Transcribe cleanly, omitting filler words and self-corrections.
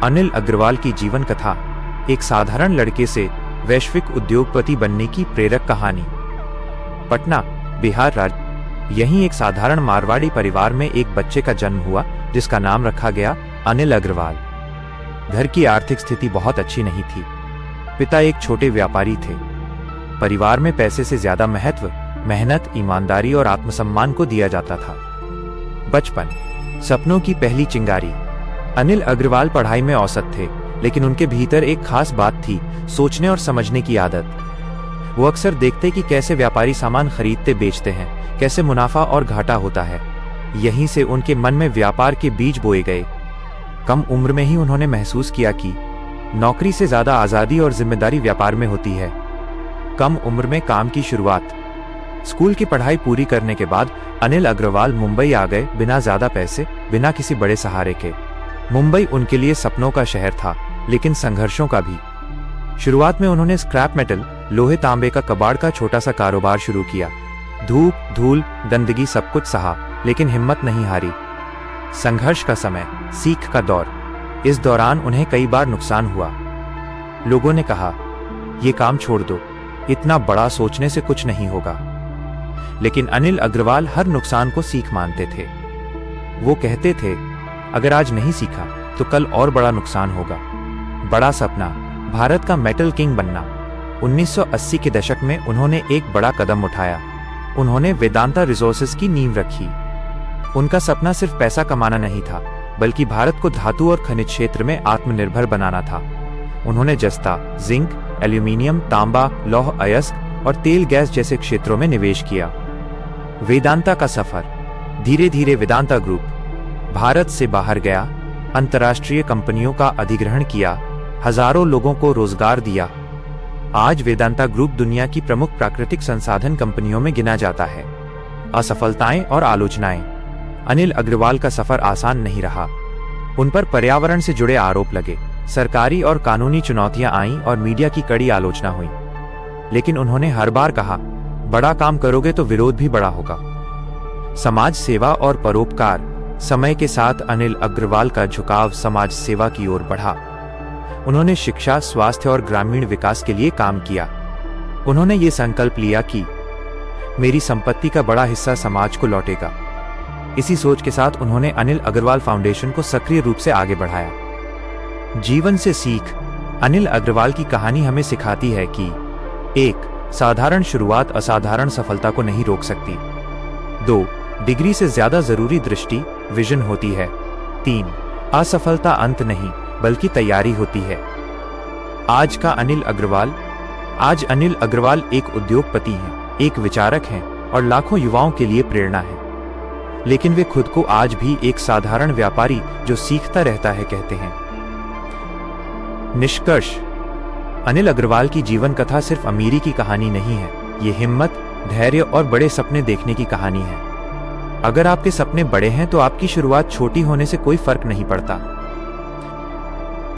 अनिल अग्रवाल की जीवन कथा, एक साधारण लड़के से वैश्विक उद्योगपति बनने की प्रेरक कहानी। पटना, बिहार राज्य। यहीं एक साधारण मारवाड़ी परिवार में एक बच्चे का जन्म हुआ जिसका नाम रखा गया अनिल अग्रवाल। घर की आर्थिक स्थिति बहुत अच्छी नहीं थी। पिता एक छोटे व्यापारी थे। परिवार में पैसे से ज्यादा महत्व मेहनत, ईमानदारी और आत्मसम्मान को दिया जाता था। बचपन, सपनों की पहली चिंगारी। अनिल अग्रवाल पढ़ाई में औसत थे, लेकिन उनके भीतर एक खास बात थी, सोचने और समझने की आदत। वो अक्सर देखते कि कैसे व्यापारी सामान खरीदते बेचते हैं, कैसे मुनाफा और घाटा होता है। यहीं से उनके मन में व्यापार के बीज बोए गए। कम उम्र में ही उन्होंने महसूस किया कि नौकरी से ज्यादा आजादी और जिम्मेदारी व्यापार में होती है। कम उम्र में काम की शुरुआत। स्कूल की पढ़ाई पूरी करने के बाद अनिल अग्रवाल मुंबई आ गए, बिना ज्यादा पैसे, बिना किसी बड़े सहारे के। मुंबई उनके लिए सपनों का शहर था, लेकिन संघर्षों का भी। शुरुआत में उन्होंने स्क्रैप मेटल, लोहे तांबे का कबाड़ का छोटा सा कारोबार शुरू किया। धूप, धूल, गंदगी सब कुछ सहा, लेकिन हिम्मत नहीं हारी। संघर्ष का समय, सीख का दौर। इस दौरान उन्हें कई बार नुकसान हुआ। लोगों ने कहा, ये काम छोड़ दो, इतना बड़ा सोचने से कुछ नहीं होगा। लेकिन अनिल अग्रवाल हर नुकसान को सीख मानते थे। वो कहते थे, अगर आज नहीं सीखा तो कल और बड़ा नुकसान होगा। बड़ा सपना, भारत का मेटल किंग बनना। 1980 के दशक में उन्होंने एक बड़ा कदम उठाया। उन्होंने वेदांता रिसोर्सेज की नींव रखी। उनका सपना सिर्फ पैसा कमाना नहीं था, बल्कि भारत को धातु और खनिज क्षेत्र में आत्मनिर्भर बनाना था। उन्होंने जस्ता, जिंक, एल्यूमिनियम, तांबा, लौह अयस्क और तेल गैस जैसे क्षेत्रों में निवेश किया। वेदांता का सफर। धीरे धीरे वेदांता ग्रुप भारत से बाहर गया, अंतर्राष्ट्रीय कंपनियों का अधिग्रहण किया, हजारों लोगों को रोजगार दिया। आज वेदांता ग्रुप दुनिया की प्रमुख प्राकृतिक संसाधन कंपनियों में गिना जाता है। असफलताएं और आलोचनाएं। अनिल अग्रवाल का सफर आसान नहीं रहा। उन पर पर्यावरण से जुड़े आरोप लगे, सरकारी और कानूनी चुनौतियां आईं और मीडिया की कड़ी आलोचना हुई। लेकिन उन्होंने हर बार कहा, बड़ा काम करोगे तो विरोध भी बड़ा होगा। समाज सेवा और परोपकार। समय के साथ अनिल अग्रवाल का झुकाव समाज सेवा की ओर बढ़ा। उन्होंने शिक्षा, स्वास्थ्य और ग्रामीण विकास के लिए काम किया। उन्होंने ये संकल्प लिया कि मेरी संपत्ति का बड़ा हिस्सा समाज को लौटेगा। इसी सोच के साथ उन्होंने अनिल अग्रवाल फाउंडेशन को सक्रिय रूप से आगे बढ़ाया। जीवन से सीख। अनिल अग्रवाल की कहानी हमें सिखाती है कि 1. साधारण शुरुआत असाधारण सफलता को नहीं रोक सकती। 2. डिग्री से ज्यादा जरूरी दृष्टि, विजन होती है। 3. असफलता अंत नहीं, बल्कि तैयारी होती है। आज अनिल अग्रवाल एक उद्योगपति हैं, एक विचारक हैं और लाखों युवाओं के लिए प्रेरणा है। लेकिन वे खुद को आज भी एक साधारण व्यापारी जो सीखता रहता है कहते हैं। निष्कर्ष। अनिल अग्रवाल की जीवन कथा सिर्फ अमीरी की कहानी नहीं है, ये हिम्मत, धैर्य और बड़े सपने देखने की कहानी है। अगर आपके सपने बड़े हैं तो आपकी शुरुआत छोटी होने से कोई फर्क नहीं पड़ता।